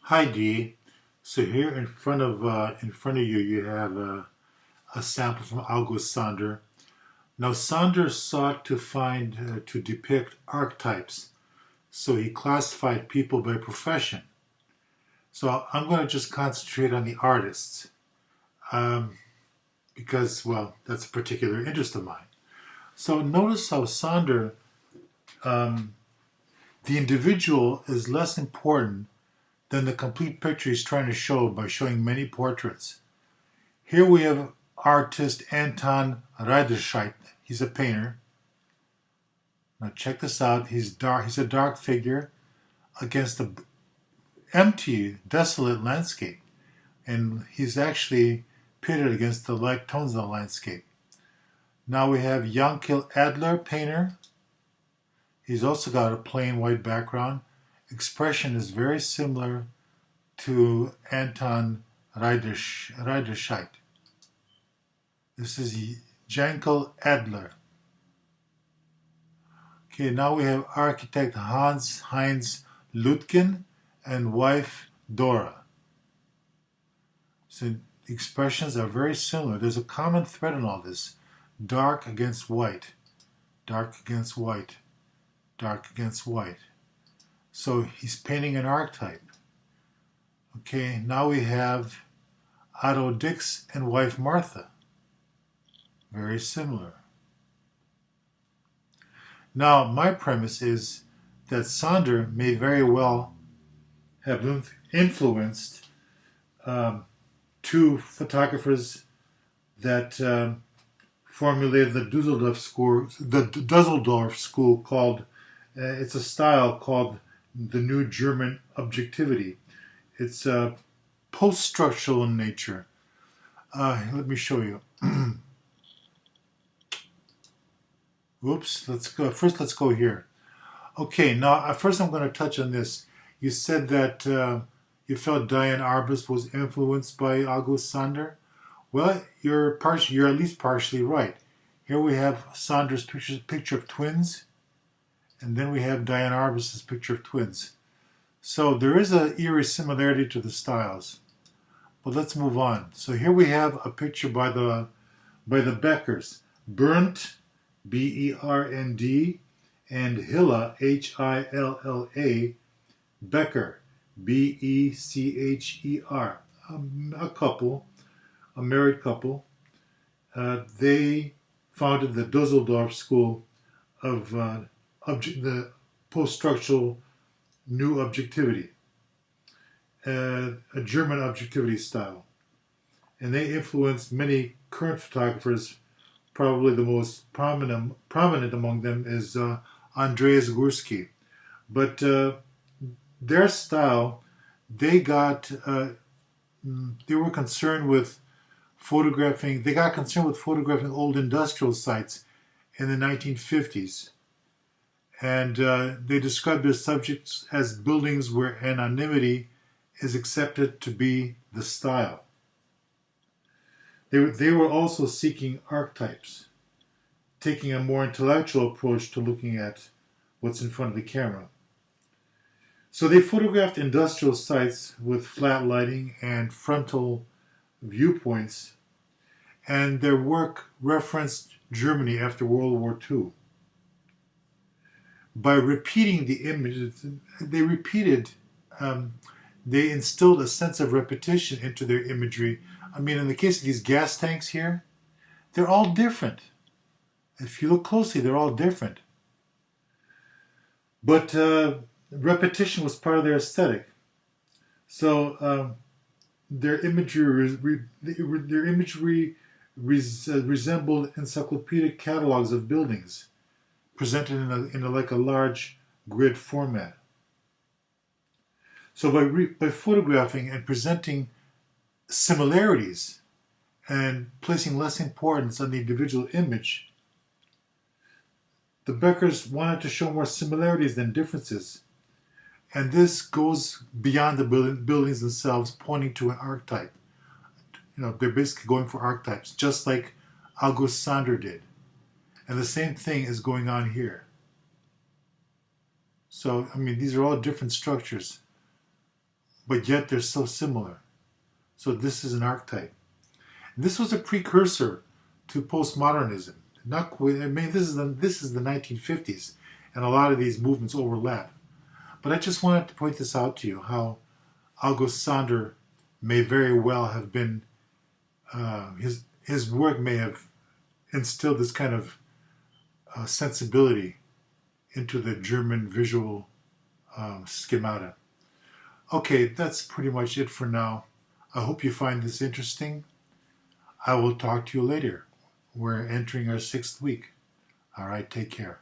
Hi Dee. So here in front of you, you have a sample from August Sander. Now Sander sought to to depict archetypes. So he classified people by profession. So I'm going to just concentrate on the artists um, because, well, that's a particular interest of mine. So notice how Sander, um, the individual, is less important than the complete picture he's trying to show by showing many portraits. Here we have artist Anton Reiderscheit. He's a painter. Now check this out. He's dark. He's a dark figure against the empty, desolate landscape, and he's actually pitted against the light tones of the landscape. Now we have Yankel Adler, painter. He's also got a plain white background. Expression is very similar to Anton Reiderscheit. This is Jankel Adler. Okay, now we have architect Hans Heinz Lutgen and wife Dora. So the expressions are very similar. There's a common thread in all this. Dark against white, dark against white, dark against white. So he's painting an archetype. Okay, now we have Otto Dix and wife Martha. Very similar. Now, my premise is that Sander may very well have influenced two photographers that formulated the Dusseldorf school called, it's a style called the New German Objectivity. It's post-structural in nature. Let me show you. Oops, let's go. First, let's go here. Okay, now first I'm going to touch on this. You said that you felt Diane Arbus was influenced by August Sander. Well, you're at least partially right. Here we have Sander's picture of twins, and then we have Diane Arbus's picture of twins. So there is an eerie similarity to the styles. But let's move on. So here we have a picture by the Beckers. Bernd, Bernd, and Hilla, Hilla, Becker, Becher. A couple, a married couple. They founded the Dusseldorf School of the post-structural new objectivity, a German objectivity style. And they influenced many current photographers. Probably the most prominent among them is Andreas Gursky. But their style, they were concerned with photographing. They got concerned with photographing old industrial sites in the 1950s, and they described their subjects as buildings where anonymity is accepted to be the style. They were also seeking archetypes, taking a more intellectual approach to looking at what's in front of the camera. So they photographed industrial sites with flat lighting and frontal viewpoints, and their work referenced Germany after World War II. By repeating the images, they instilled a sense of repetition into their imagery. I mean, in the case of these gas tanks here, they're all different. If you look closely, they're all different. But repetition was part of their aesthetic. So their imagery resembled encyclopedic catalogs of buildings presented in a large grid format. So by photographing and presenting similarities and placing less importance on the individual image, the Beckers wanted to show more similarities than differences. And this goes beyond the buildings themselves, pointing to an archetype. They're basically going for archetypes, just like August Sander did. And the same thing is going on here. So, I mean, these are all different structures. but yet they're so similar. So this is an archetype. This was a precursor to postmodernism. Not quite, I mean, this is the 1950s, and a lot of these movements overlap. But I just wanted to point this out to you, how August Sander may very well have been, his work may have instilled this kind of sensibility into the German visual schemata. Okay, that's pretty much it for now. I hope you find this interesting. I will talk to you later. We're entering our 6th week. All right, take care.